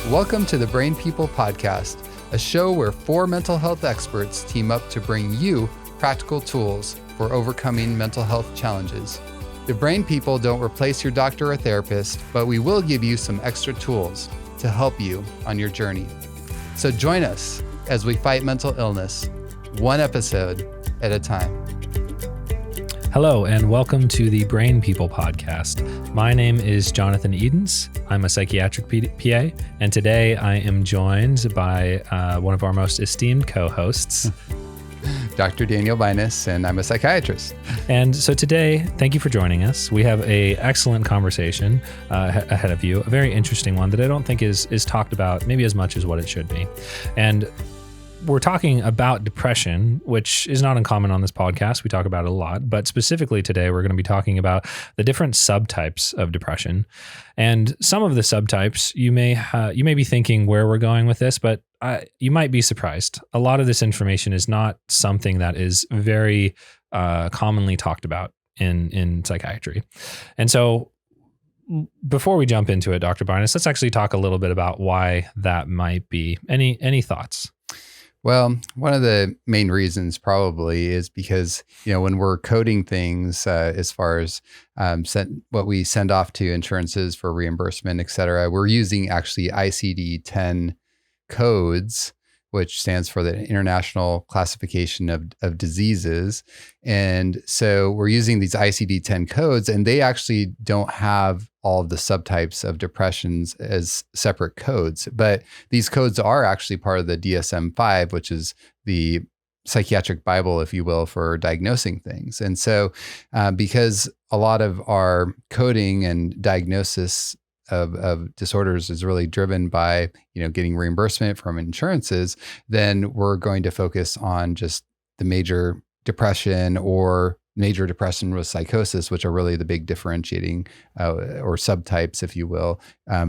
Welcome to the Brain People Podcast, a show where four mental health experts team up to bring you practical tools for overcoming mental health challenges. The Brain People don't replace your doctor or therapist, but we will give you some extra tools to help you on your journey. So join us as we fight mental illness, one episode at a time. Hello, and welcome to the Brain People Podcast. My name is Jonathan Edens. I'm a psychiatric PA, and today I am joined by one of our most esteemed co-hosts, Dr. Daniel Binus, and I'm a psychiatrist. And so today, thank you for joining us. We have an excellent conversation ahead of you, a very interesting one that I don't think is talked about maybe as much as what it should be. And we're talking about depression, which is not uncommon on this podcast. We talk about it a lot, but specifically today, we're going to be talking about the different subtypes of depression. And some of the subtypes, you may be thinking where we're going with this, but you might be surprised. A lot of this information is not something that is very commonly talked about in psychiatry. And so before we jump into it, Dr. Binus, let's actually talk a little bit about why that might be. Any thoughts? Well, one of the main reasons probably is because, when we're coding things as far as what we send off to insurances for reimbursement, et cetera, we're using actually ICD-10 codes, which stands for the International Classification of Diseases. And so we're using these ICD-10 codes, and they actually don't have all of the subtypes of depressions as separate codes. But these codes are actually part of the DSM-5, which is the psychiatric Bible, if you will, for diagnosing things. And so because a lot of our coding and diagnosis of disorders is really driven by, getting reimbursement from insurances, then we're going to focus on just the major depression or major depression with psychosis, which are really the big differentiating or subtypes, if you will,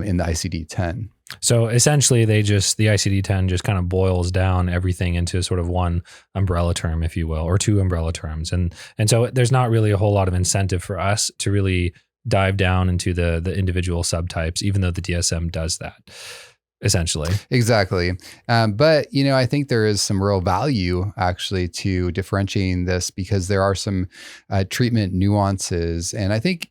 in the ICD-10. So essentially the ICD-10 just kind of boils down everything into sort of one umbrella term, if you will, or two umbrella terms. And so there's not really a whole lot of incentive for us to really dive down into the individual subtypes, even though the DSM does that, essentially. Exactly. But, I think there is some real value actually to differentiating this because there are some treatment nuances. And I think,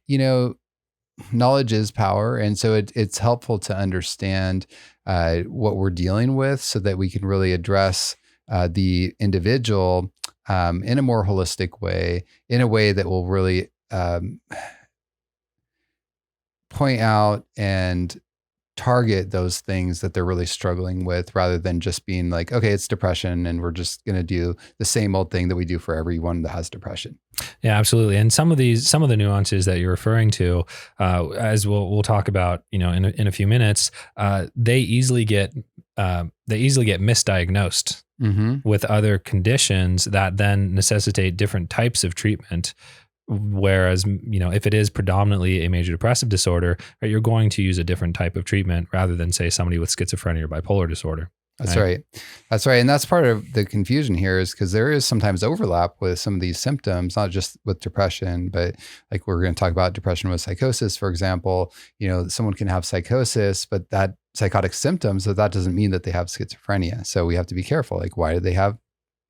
knowledge is power. And so it's helpful to understand what we're dealing with so that we can really address the individual in a more holistic way, in a way that will really point out and target those things that they're really struggling with, rather than just being like, okay, it's depression and we're just going to do the same old thing that we do for everyone that has depression. Yeah, absolutely. And some of the nuances that you're referring to, as we'll talk about, in a few minutes, they easily get misdiagnosed with other conditions that then necessitate different types of treatment. Whereas, if it is predominantly a major depressive disorder, right, you're going to use a different type of treatment rather than, say, somebody with schizophrenia or bipolar disorder. That's right. That's right. And that's part of the confusion here, is because there is sometimes overlap with some of these symptoms, not just with depression, but like we're going to talk about depression with psychosis, for example. Someone can have psychosis, but that psychotic symptoms, that doesn't mean that they have schizophrenia. So we have to be careful. Like, why do they have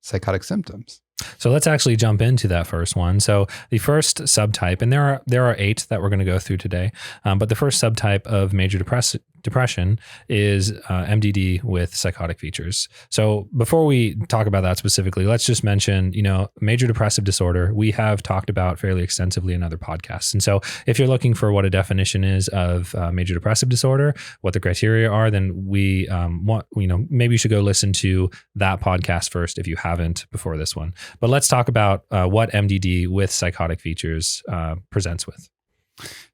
psychotic symptoms? So let's actually jump into that first one. So the first subtype, and there are 8 that we're going to go through today, but the first subtype of major depression is MDD with psychotic features. So before we talk about that specifically, let's just mention, major depressive disorder, we have talked about fairly extensively in other podcasts. And so if you're looking for what a definition is of major depressive disorder, what the criteria are, then maybe you should go listen to that podcast first if you haven't before this one. But let's talk about what MDD with psychotic features presents with.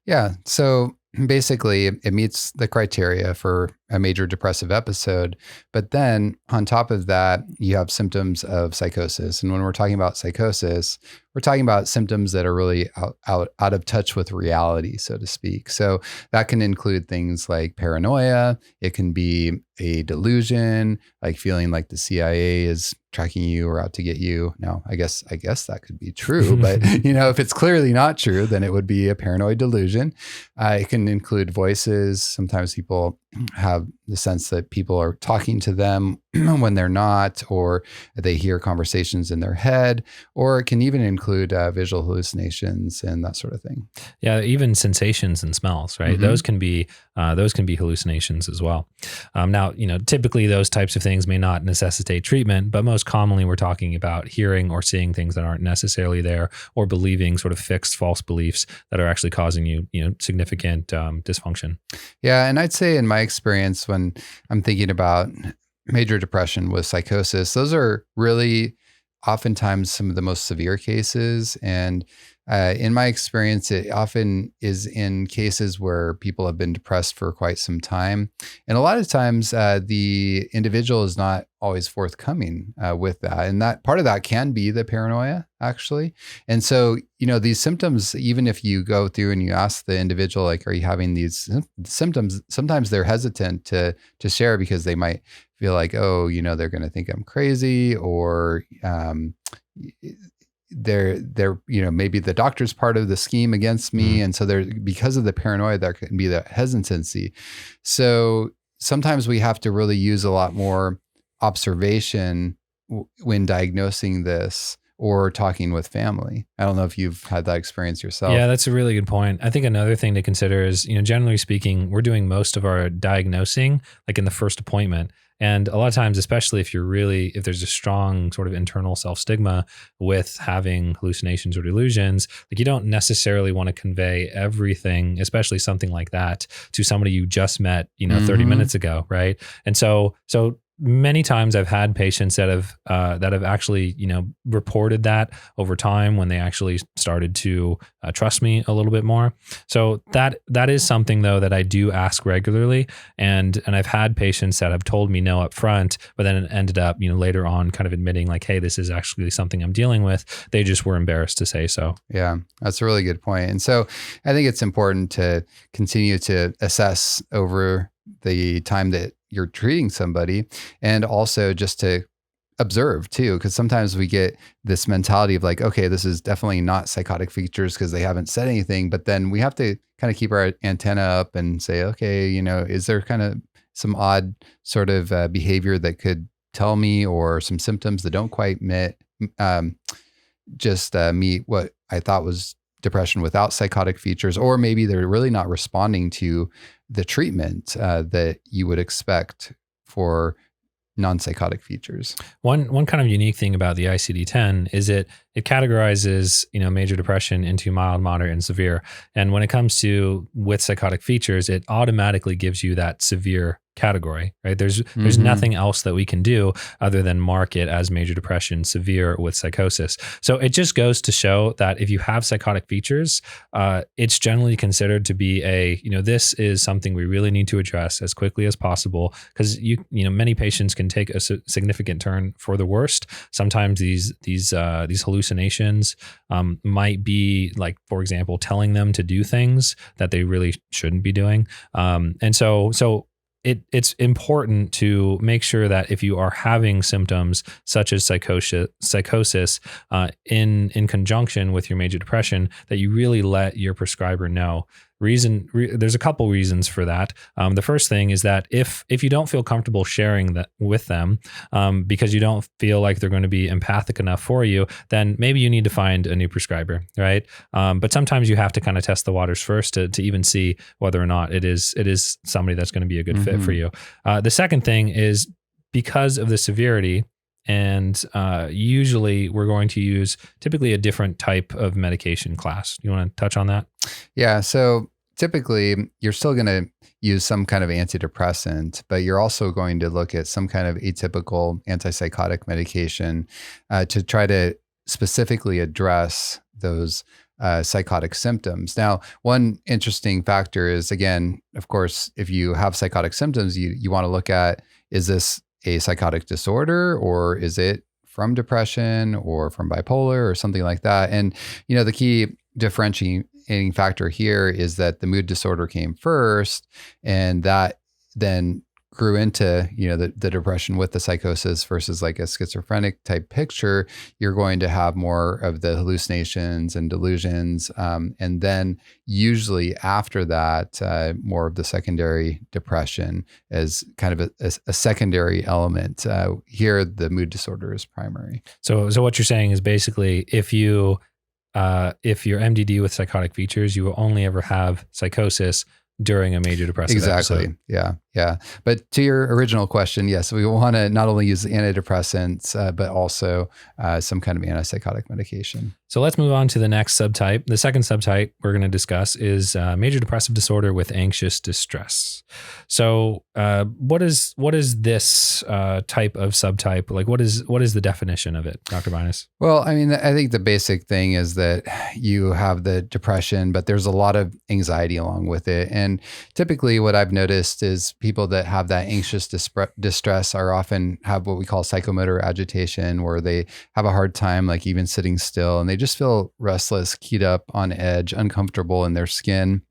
Yeah. So basically, it meets the criteria for a major depressive episode. But then on top of that, you have symptoms of psychosis. And when we're talking about psychosis, we're talking about symptoms that are really out of touch with reality, so to speak. So that can include things like paranoia. It can be a delusion, like feeling like the CIA is tracking you or out to get you. Now, I guess that could be true, but if it's clearly not true, then it would be a paranoid delusion. It can include voices. Sometimes people have the sense that people are talking to them when they're not, or they hear conversations in their head, or it can even include visual hallucinations and that sort of thing. Yeah, even sensations and smells, right? Those can be hallucinations as well. Now, typically those types of things may not necessitate treatment, but most commonly we're talking about hearing or seeing things that aren't necessarily there, or believing sort of fixed false beliefs that are actually causing you, significant dysfunction. Yeah, and I'd say in my experience, when I'm thinking about major depression with psychosis, those are really oftentimes some of the most severe cases. And in my experience, it often is in cases where people have been depressed for quite some time. And a lot of times, the individual is not always forthcoming with that. And that part of that can be the paranoia, actually. And so, these symptoms, even if you go through and you ask the individual, like, are you having these symptoms? Sometimes they're hesitant to share because they might feel like, oh, they're going to think I'm crazy, or they're maybe the doctor's part of the scheme against me. And so because of the paranoia, there can be that hesitancy. So sometimes we have to really use a lot more observation when diagnosing this or talking with family. I don't know if you've had that experience yourself. Yeah, that's a really good point. I think another thing to consider is, generally speaking, we're doing most of our diagnosing like in the first appointment. And a lot of times, especially if there's a strong sort of internal self-stigma with having hallucinations or delusions, like you don't necessarily want to convey everything, especially something like that, to somebody you just met, 30 minutes ago, right? And so many times I've had patients that have actually, reported that over time when they actually started to trust me a little bit more. So that is something though that I do ask regularly, and I've had patients that have told me no up front, but then it ended up, later on kind of admitting like, hey, this is actually something I'm dealing with. They just were embarrassed to say so. Yeah, that's a really good point. And so I think it's important to continue to assess over the time that you're treating somebody, and also just to observe too, because sometimes we get this mentality of like, okay, this is definitely not psychotic features because they haven't said anything, but then we have to kind of keep our antenna up and say, okay, is there kind of some odd sort of behavior that could tell me, or some symptoms that don't quite meet what I thought was depression without psychotic features, or maybe they're really not responding to the treatment that you would expect for non-psychotic features. One kind of unique thing about the ICD-10 is it categorizes, major depression into mild, moderate, and severe. And when it comes to with psychotic features, it automatically gives you that severe category, right? There's nothing else that we can do other than mark it as major depression, severe with psychosis. So it just goes to show that if you have psychotic features, it's generally considered to be this is something we really need to address as quickly as possible, because many patients can take a significant turn for the worst. Sometimes these hallucinations might be like, for example, telling them to do things that they really shouldn't be doing. And so it's important to make sure that if you are having symptoms such as psychosis in conjunction with your major depression, that you really let your prescriber know. There's a couple reasons for that. The first thing is that if you don't feel comfortable sharing that with them because you don't feel like they're going to be empathic enough for you, then maybe you need to find a new prescriber, right? But sometimes you have to kind of test the waters first to even see whether or not it is somebody that's going to be a good fit for you. The second thing is because of the severity, and usually we're going to use typically a different type of medication class. You want to touch on that? Yeah. So typically you're still going to use some kind of antidepressant, but you're also going to look at some kind of atypical antipsychotic medication to try to specifically address those psychotic symptoms. Now, one interesting factor is, again, of course, if you have psychotic symptoms, you want to look at, is this a psychotic disorder, or is it from depression or from bipolar or something like that? And, the key differentiating factor here is that the mood disorder came first, and that then grew into, the depression with the psychosis versus like a schizophrenic type picture, you're going to have more of the hallucinations and delusions. And then usually after that, more of the secondary depression as kind of a secondary element. Here, the mood disorder is primary. So what you're saying is basically if you're MDD with psychotic features, you will only ever have psychosis during a major depressive episode. Yeah. But to your original question, yes, we want to not only use antidepressants, but also some kind of antipsychotic medication. So let's move on to the next subtype. The second subtype we're going to discuss is major depressive disorder with anxious distress. So what is this type of subtype? Like what is the definition of it, Dr. Binus? Well, I mean, I think the basic thing is that you have the depression, but there's a lot of anxiety along with it. And typically what I've noticed is people that have that anxious distress are often have what we call psychomotor agitation, where they have a hard time, like even sitting still, and they just feel restless, keyed up, on edge, uncomfortable in their skin.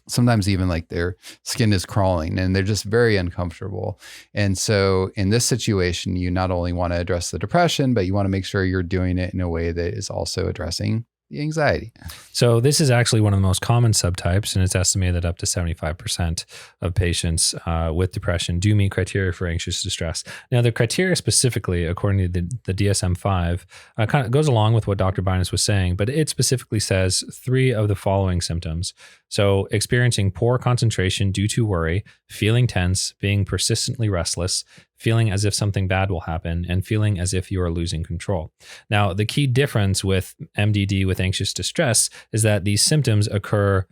Sometimes even like their skin is crawling and they're just very uncomfortable. And so in this situation, you not only want to address the depression, but you want to make sure you're doing it in a way that is also addressing the anxiety. So this is actually one of the most common subtypes, and it's estimated that up to 75% of patients with depression do meet criteria for anxious distress. Now, the criteria specifically, according to the DSM-5, kind of goes along with what Dr. Binus was saying, but it specifically says 3 of the following symptoms. So experiencing poor concentration due to worry, feeling tense, being persistently restless, feeling as if something bad will happen, and feeling as if you are losing control. Now, the key difference with MDD with anxious distress is that these symptoms occur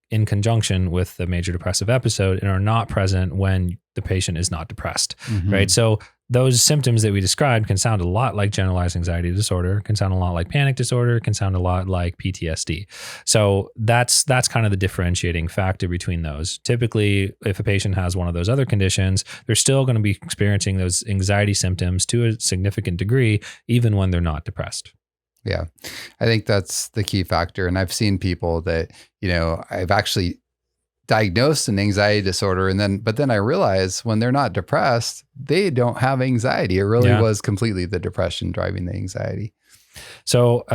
in conjunction with the major depressive episode and are not present when the patient is not depressed, right? So those symptoms that we described can sound a lot like generalized anxiety disorder, can sound a lot like panic disorder, can sound a lot like PTSD. So that's kind of the differentiating factor between those. Typically, if a patient has one of those other conditions, they're still going to be experiencing those anxiety symptoms to a significant degree, even when they're not depressed. Yeah, I think that's the key factor. And I've seen people that, I've actually diagnosed an anxiety disorder. But then I realize when they're not depressed, they don't have anxiety. It really was completely the depression driving the anxiety. So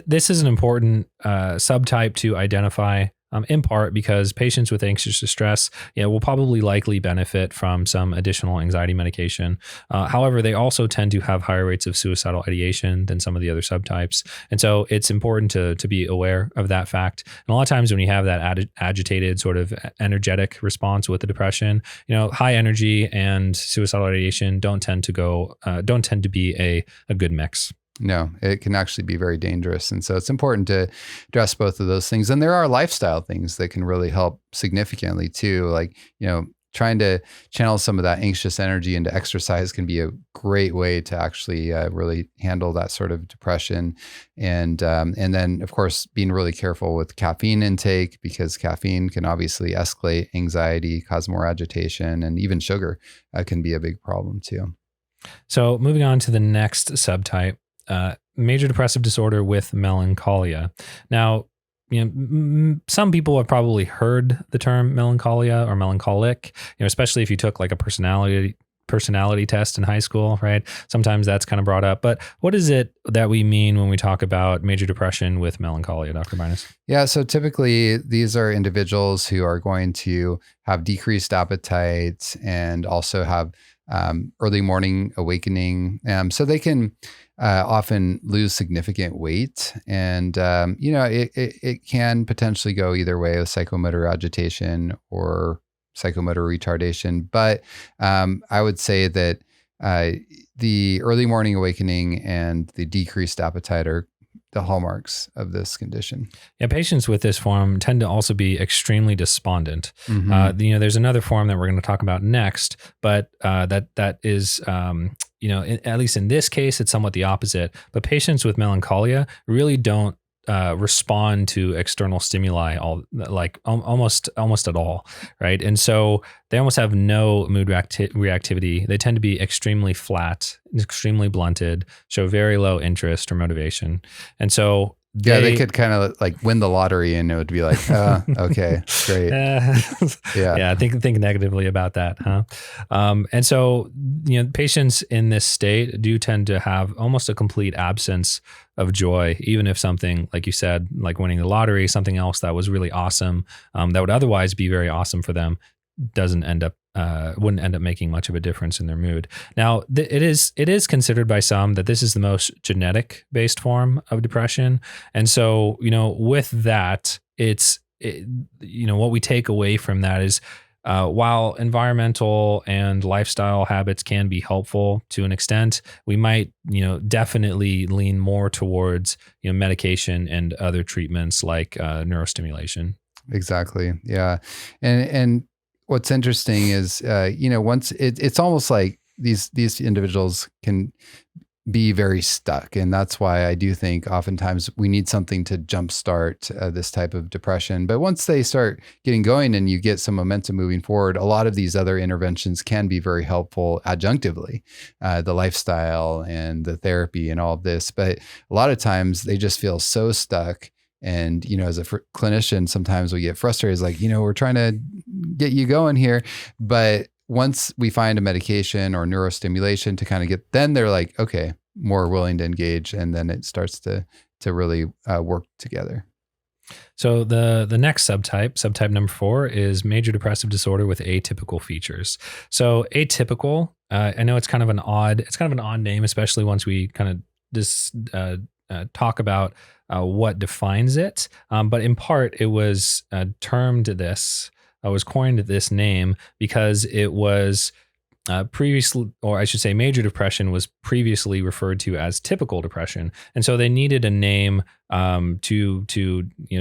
this is an important subtype to identify, in part because patients with anxious distress, will probably likely benefit from some additional anxiety medication. However, they also tend to have higher rates of suicidal ideation than some of the other subtypes. And so it's important to be aware of that fact. And a lot of times when you have that agitated sort of energetic response with the depression, high energy and suicidal ideation don't tend to be a good mix. No, it can actually be very dangerous. And so it's important to address both of those things. And there are lifestyle things that can really help significantly too. Like, trying to channel some of that anxious energy into exercise can be a great way to actually really handle that sort of depression. And then, of course, being really careful with caffeine intake, because caffeine can obviously escalate anxiety, cause more agitation, and even sugar can be a big problem too. So moving on to the next subtype, major depressive disorder with melancholia. Now, some people have probably heard the term melancholia or melancholic, especially if you took like a personality test in high school, right? Sometimes that's kind of brought up. But what is it that we mean when we talk about major depression with melancholia, Dr. Binus? Yeah, so typically these are individuals who are going to have decreased appetite and also have early morning awakening. So they can often lose significant weight. And, it can potentially go either way with psychomotor agitation or psychomotor retardation. But I would say that the early morning awakening and the decreased appetite are the hallmarks of this condition. Yeah, patients with this form tend to also be extremely despondent. There's another form that we're going to talk about next, but that is, at least in this case, it's somewhat the opposite. But patients with melancholia really don't respond to external stimuli almost at all, right? And so they almost have no mood reactivity. They tend to be extremely flat, extremely blunted, show very low interest or motivation. And so Yeah, they could kind of like win the lottery and it would be like, okay, great. Yeah, think negatively about that, huh? And so, patients in this state do tend to have almost a complete absence of joy, even if something, like you said, like winning the lottery, something else that was really awesome, that would otherwise be very awesome for them, wouldn't end up making much of a difference in their mood. Now, it is considered by some that this is the most genetic based form of depression, and so with that, what we take away from that is, while environmental and lifestyle habits can be helpful to an extent, we might definitely lean more towards medication and other treatments like neurostimulation. Exactly. Yeah. And what's interesting is, once it's almost like these individuals can be very stuck. And that's why I do think oftentimes we need something to jumpstart this type of depression. But once they start getting going and you get some momentum moving forward, a lot of these other interventions can be very helpful adjunctively, the lifestyle and the therapy and all of this. But a lot of times they just feel so stuck. And, as a clinician, sometimes we get frustrated. It's like, we're trying to get you going here. But once we find a medication or neurostimulation to kind of then they're like, okay, more willing to engage. And then it starts to really work together. So the next subtype number 4, is major depressive disorder with atypical features. So atypical, I know it's kind of an odd name, especially once we kind of just talk about what defines it. But in part, it was coined this name because it was previously, or I should say, major depression was previously referred to as typical depression, and so they needed a name to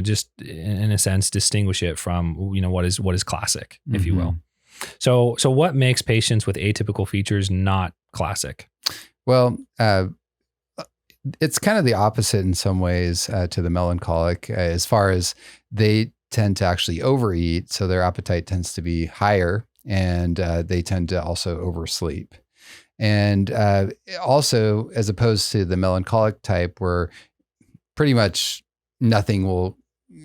just in a sense distinguish it from what is classic, if you will. So what makes patients with atypical features not classic? Well, it's kind of the opposite in some ways to the melancholic, as far as they tend to actually overeat. So their appetite tends to be higher, and they tend to also oversleep. And also, as opposed to the melancholic type, where pretty much nothing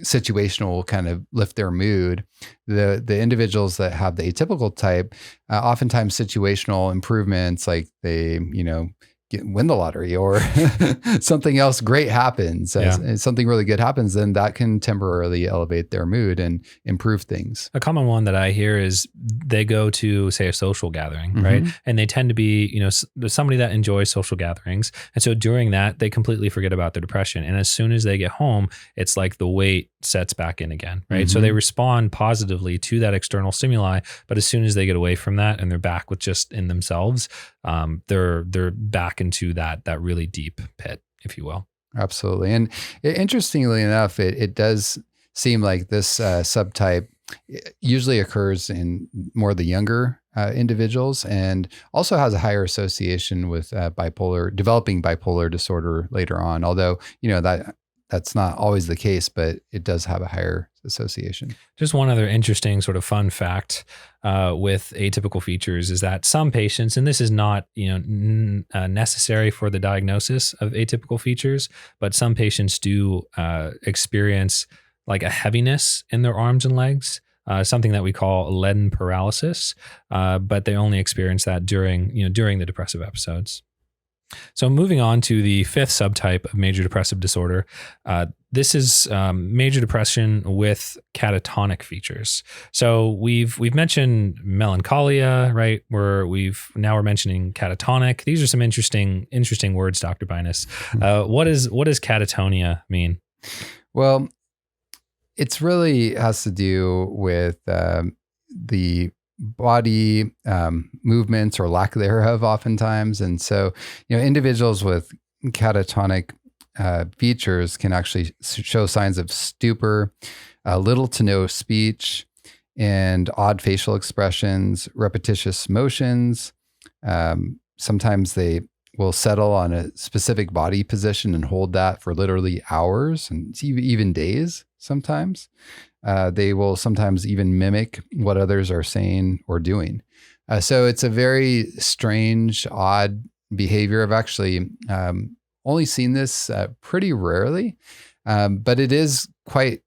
situational will kind of lift their mood, the individuals that have the atypical type, oftentimes situational improvements, like they, win the lottery or something else great happens, something really good happens, then that can temporarily elevate their mood and improve things. A common one that I hear is they go to, say, a social gathering, right? And they tend to be, somebody that enjoys social gatherings. And so during that, they completely forget about their depression. And as soon as they get home, it's like the weight sets back in again, right? So they respond positively to that external stimuli, but as soon as they get away from that and they're back with just in themselves, they're back into that really deep pit, if you will. Absolutely. And interestingly enough, it does seem like this subtype usually occurs in more the younger individuals, and also has a higher association with developing bipolar disorder later on. Although, that's not always the case, but it does have a higher association. Just one other interesting sort of fun fact with atypical features is that some patients, and this is not necessary for the diagnosis of atypical features, but some patients do experience like a heaviness in their arms and legs, something that we call leaden paralysis, but they only experience that during the depressive episodes. So moving on to the 5th subtype of major depressive disorder, this is major depression with catatonic features. So we've mentioned melancholia, right? We're mentioning catatonic. These are some interesting words, Dr. Binus. What does catatonia mean? Well, it's really has to do with the body movements or lack thereof oftentimes. And so, individuals with catatonic features can actually show signs of stupor, little to no speech, and odd facial expressions, repetitious motions. Sometimes they will settle on a specific body position and hold that for literally hours and even days sometimes. They will sometimes even mimic what others are saying or doing. So it's a very strange, odd behavior. I've actually only seen this pretty rarely, But it is quite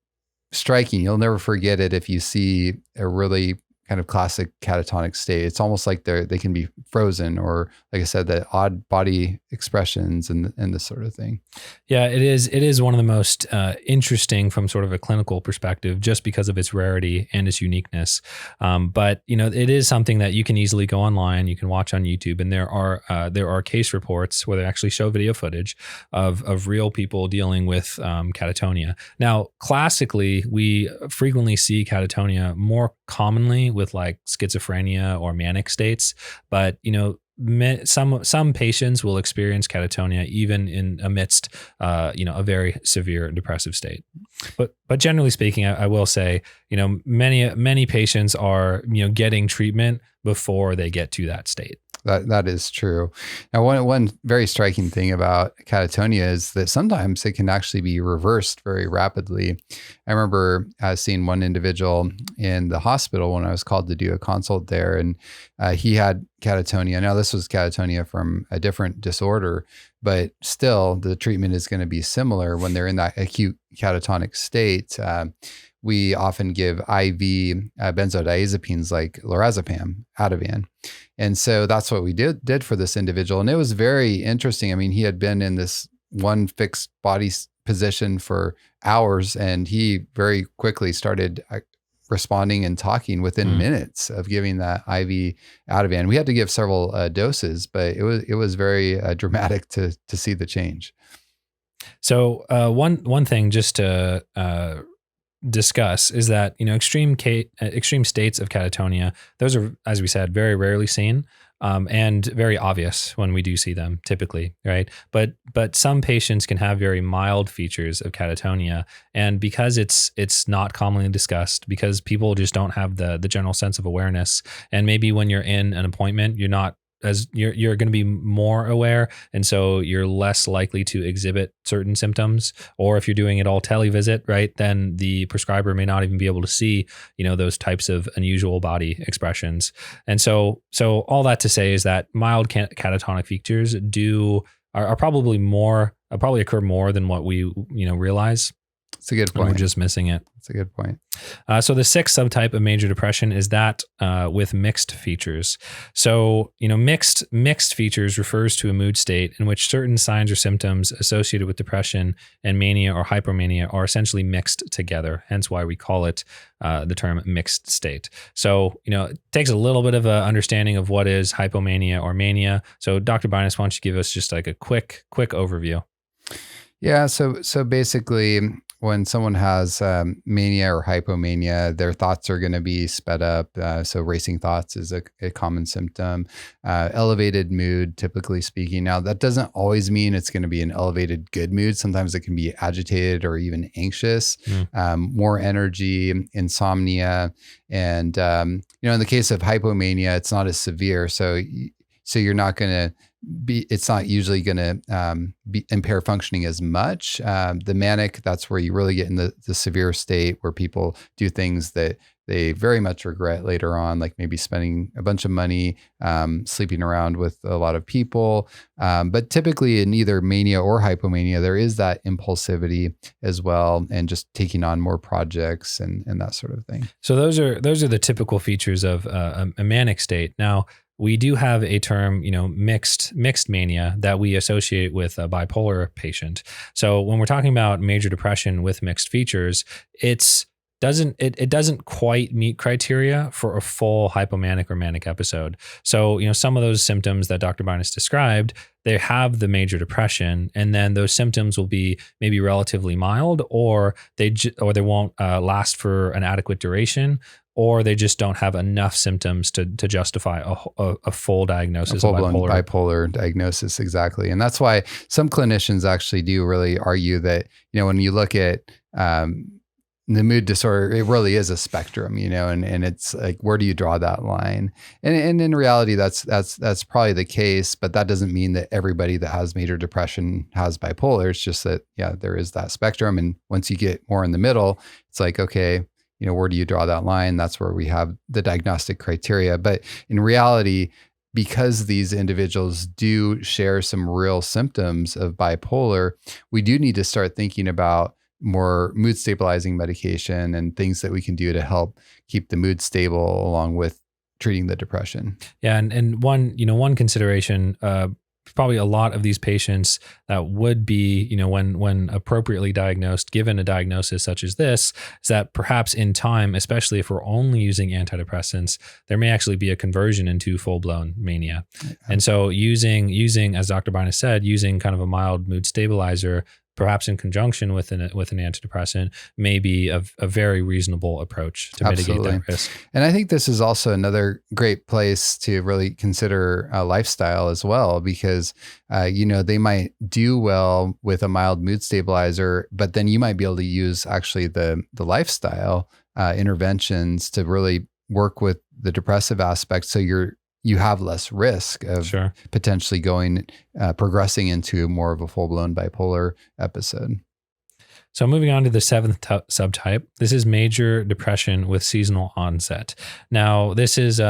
striking. You'll never forget it if you see a really kind of classic catatonic state. It's almost like they can be frozen, or like I said, the odd body expressions and this sort of thing. Yeah, it is. It is one of the most interesting from sort of a clinical perspective, just because of its rarity and its uniqueness. But it is something that you can easily go online, you can watch on YouTube, and there are case reports where they actually show video footage of real people dealing with catatonia. Now, classically, we frequently see catatonia more commonly with like schizophrenia or manic states, but some patients will experience catatonia even in amidst a very severe depressive state. But generally speaking, I will say many patients are getting treatment before they get to that state. That is true. Now, one very striking thing about catatonia is that sometimes it can actually be reversed very rapidly. I remember seeing one individual in the hospital when I was called to do a consult there, and he had catatonia. Now, this was catatonia from a different disorder, but still the treatment is going to be similar when they're in that acute catatonic state. We often give IV benzodiazepines like lorazepam, Ativan. And so that's what we did for this individual. And it was very interesting. I mean, he had been in this one fixed body position for hours, and he very quickly started responding and talking within minutes of giving that IV Ativan. We had to give several doses, but it was very dramatic to see the change. So one thing just to discuss is that extreme states of catatonia, those are, as we said, very rarely seen, and very obvious when we do see them typically, right? But some patients can have very mild features of catatonia, and because it's not commonly discussed, because people just don't have the general sense of awareness, and maybe when you're in an appointment, you're going to be more aware, and so you're less likely to exhibit certain symptoms. Or if you're doing it all televisit, right, then the prescriber may not even be able to see those types of unusual body expressions. And so all that to say is that mild catatonic features are probably occur more than what we realize. It's a good point. We're just missing it. That's a good point. So the sixth subtype of major depression is that with mixed features. So, mixed features refers to a mood state in which certain signs or symptoms associated with depression and mania or hypomania are essentially mixed together. Hence why we call it the term mixed state. So, it takes a little bit of an understanding of what is hypomania or mania. So Dr. Binus, why don't you give us just like a quick overview? Yeah. So basically, when someone has mania or hypomania, their thoughts are going to be sped up. So racing thoughts is a common symptom. Elevated mood, typically speaking. Now, that doesn't always mean it's going to be an elevated good mood. Sometimes it can be agitated or even anxious. More energy, insomnia. And, in the case of hypomania, it's not as severe. So you're not going to it's not usually going to impair functioning as much. The manic, that's where you really get in the severe state where people do things that they very much regret later on, like maybe spending a bunch of money, sleeping around with a lot of people. But typically in either mania or hypomania, there is that impulsivity as well, and just taking on more projects and that sort of thing. So those are the typical features of a manic state. Now, we do have a term, mixed mania that we associate with a bipolar patient. So when we're talking about major depression with mixed features, it doesn't quite meet criteria for a full hypomanic or manic episode. So, some of those symptoms that Dr. Binus described, they have the major depression, and then those symptoms will be maybe relatively mild, or they won't last for an adequate duration, or they just don't have enough symptoms to justify a full diagnosis of bipolar diagnosis. Exactly. And that's why some clinicians actually do really argue that, when you look at the mood disorder, it really is a spectrum, and it's like, where do you draw that line? And in reality, that's probably the case, but that doesn't mean that everybody that has major depression has bipolar. It's just that, there is that spectrum. And once you get more in the middle, it's like, okay, where do you draw that line? That's where we have the diagnostic criteria. But in reality, because these individuals do share some real symptoms of bipolar, we do need to start thinking about more mood stabilizing medication and things that we can do to help keep the mood stable along with treating the depression. Yeah, and one consideration, probably a lot of these patients that would be, when appropriately diagnosed, given a diagnosis such as this, is that perhaps in time, especially if we're only using antidepressants, there may actually be a conversion into full-blown mania. And so using, as Dr. Binus said, using kind of a mild mood stabilizer, perhaps in conjunction with an antidepressant, may be a very reasonable approach to mitigate that risk. And I think this is also another great place to really consider lifestyle as well, because they might do well with a mild mood stabilizer, but then you might be able to use actually the lifestyle interventions to really work with the depressive aspect, so you have less risk of potentially progressing into more of a full-blown bipolar episode. So moving on to the seventh subtype, this is major depression with seasonal onset. Now, this is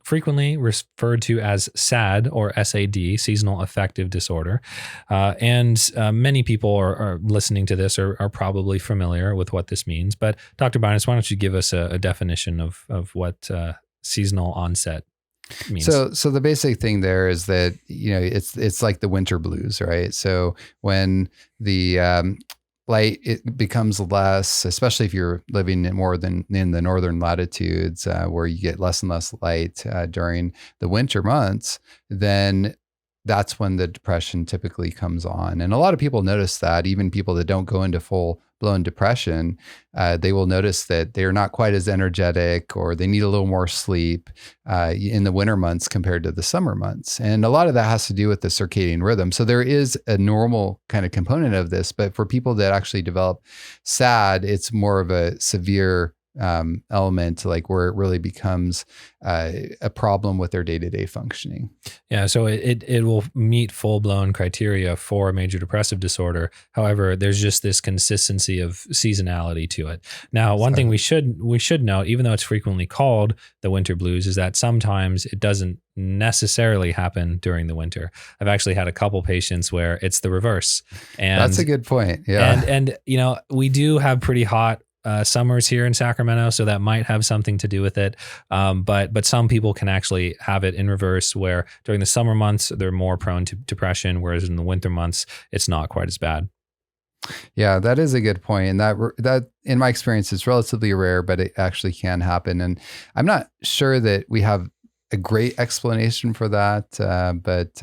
frequently referred to as SAD or SAD, seasonal affective disorder. And many people are listening to this are probably familiar with what this means. But Dr. Binus, why don't you give us a definition of what seasonal onset means? So the basic thing there is that, it's like the winter blues, right? So when the light, it becomes less, especially if you're living more than in the northern latitudes, where you get less and less light during the winter months, then that's when the depression typically comes on. And a lot of people notice that, even people that don't go into full-blown depression, they will notice that they're not quite as energetic, or they need a little more sleep in the winter months compared to the summer months. And a lot of that has to do with the circadian rhythm. So there is a normal kind of component of this, but for people that actually develop SAD, it's more of a severe element, like where it really becomes a problem with their day-to-day functioning. Yeah, so it will meet full-blown criteria for a major depressive disorder. However, there's just this consistency of seasonality to it. Now, one thing we should note, even though it's frequently called the winter blues, is that sometimes it doesn't necessarily happen during the winter. I've actually had a couple patients where it's the reverse. And that's a good point. Yeah. And we do have pretty hot summers here in Sacramento, so that might have something to do with it. But some people can actually have it in reverse, where during the summer months, they're more prone to depression, whereas in the winter months, it's not quite as bad. Yeah, that is a good point. And that in my experience is relatively rare, but it actually can happen. And I'm not sure that we have a great explanation for that, but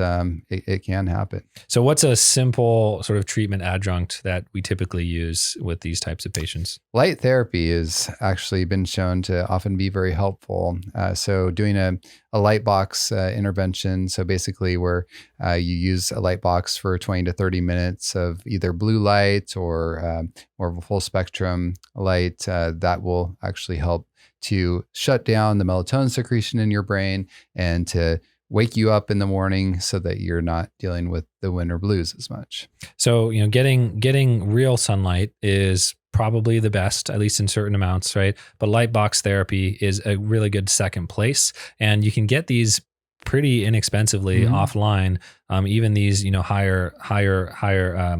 it can happen. So what's a simple sort of treatment adjunct that we typically use with these types of patients? Light therapy has actually been shown to often be very helpful. So doing a light box intervention, so basically where you use a light box for 20 to 30 minutes of either blue light or more of a full spectrum light, that will actually help to shut down the melatonin secretion in your brain and to wake you up in the morning so that you're not dealing with the winter blues as much. So, getting real sunlight is probably the best, at least in certain amounts, right? But light box therapy is a really good second place. And you can get these pretty inexpensively offline, even these, higher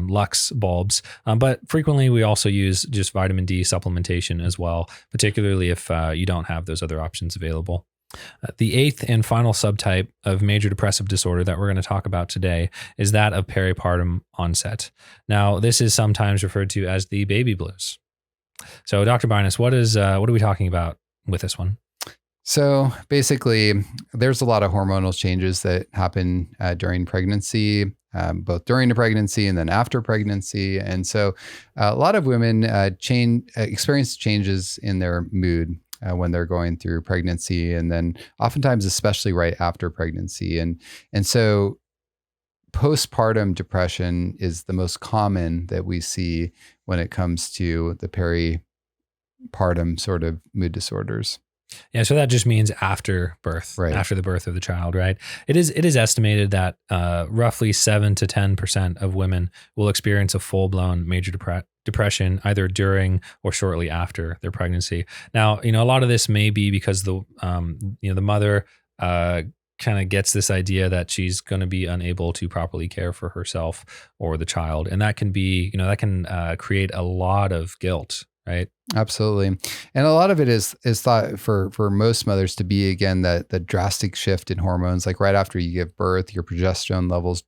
lux bulbs. But frequently we also use just vitamin D supplementation as well, particularly if you don't have those other options available. The eighth and final subtype of major depressive disorder that we're going to talk about today is that of peripartum onset. Now, this is sometimes referred to as the baby blues. So, Dr. Binus, what are we talking about with this one? So basically, there's a lot of hormonal changes that happen during pregnancy, both during the pregnancy and then after pregnancy. And so a lot of women experience changes in their mood when they're going through pregnancy, and then oftentimes, especially right after pregnancy. And so postpartum depression is the most common that we see when it comes to the peripartum sort of mood disorders. Yeah, so that just means after birth, right? After the birth of the child, right? It is estimated that roughly 7 to 10% of women will experience a full-blown major depression either during or shortly after their pregnancy. Now, a lot of this may be because the mother kind of gets this idea that she's going to be unable to properly care for herself or the child. And that can be, that can create a lot of guilt, right? Absolutely. And a lot of it is thought for most mothers to be, again, the drastic shift in hormones. Like right after you give birth, your progesterone levels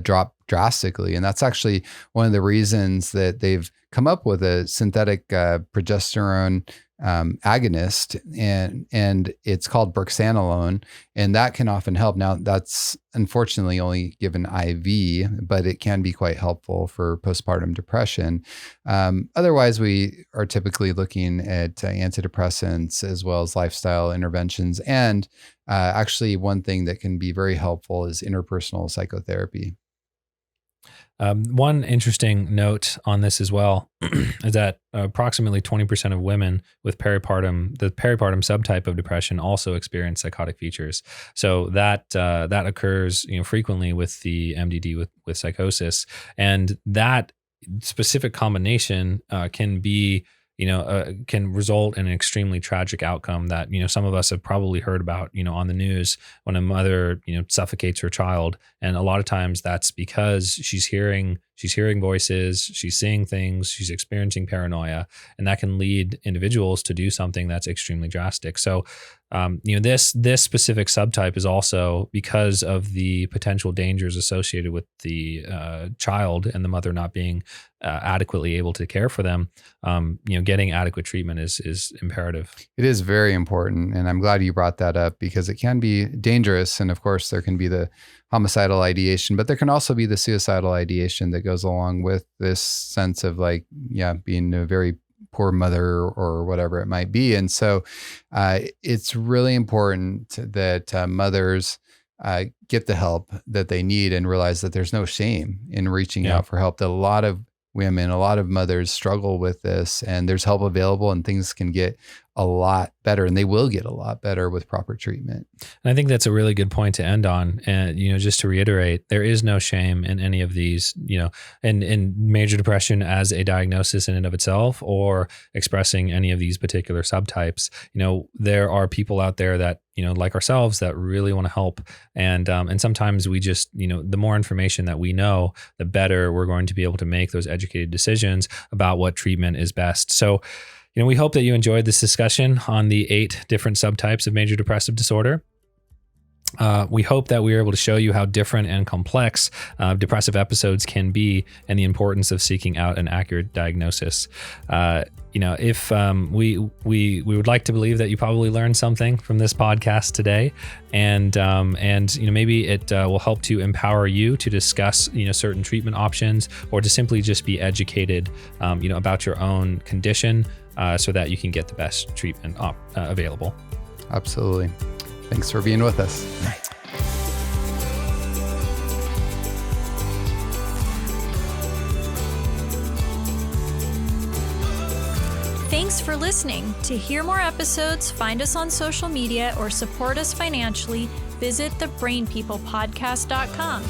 drop drastically. And that's actually one of the reasons that they've come up with a synthetic progesterone agonist, and it's called brexanolone, and that can often help. Now, that's unfortunately only given IV, but it can be quite helpful for postpartum depression. Otherwise, we are typically looking at antidepressants as well as lifestyle interventions. And actually, one thing that can be very helpful is interpersonal psychotherapy. One interesting note on this as well is that approximately 20% of women with the peripartum subtype of depression also experience psychotic features. So that occurs, frequently with the MDD with psychosis, and that specific combination can be, can result in an extremely tragic outcome that, some of us have probably heard about, on the news, when a mother, suffocates her child. And a lot of times that's because she's hearing voices, she's seeing things, she's experiencing paranoia, and that can lead individuals to do something that's extremely drastic. So, this specific subtype is also, because of the potential dangers associated with the child and the mother not being adequately able to care for them, getting adequate treatment is imperative. It is very important. And I'm glad you brought that up, because it can be dangerous. And of course, there can be the homicidal ideation, but there can also be the suicidal ideation that goes along with this sense of being a very poor mother or whatever it might be. And so it's really important that mothers get the help that they need and realize that there's no shame in reaching out for help. That a lot of women, a lot of mothers struggle with this, and there's help available, and things can get a lot better, and they will get a lot better with proper treatment. And I think that's a really good point to end on. And, just to reiterate, there is no shame in any of these, in major depression as a diagnosis in and of itself, or expressing any of these particular subtypes. There are people out there that, like ourselves, that really want to help. And sometimes we just, the more information that we know, the better we're going to be able to make those educated decisions about what treatment is best. So, we hope that you enjoyed this discussion on the 8 different subtypes of major depressive disorder. We hope that we were able to show you how different and complex depressive episodes can be, and the importance of seeking out an accurate diagnosis. If we would like to believe that you probably learned something from this podcast today, and maybe it will help to empower you to discuss certain treatment options, or to simply just be educated about your own condition, so that you can get the best treatment available. Absolutely. Thanks for being with us. Thanks for listening. To hear more episodes, find us on social media, or support us financially, visit thebrainpeoplepodcast.com.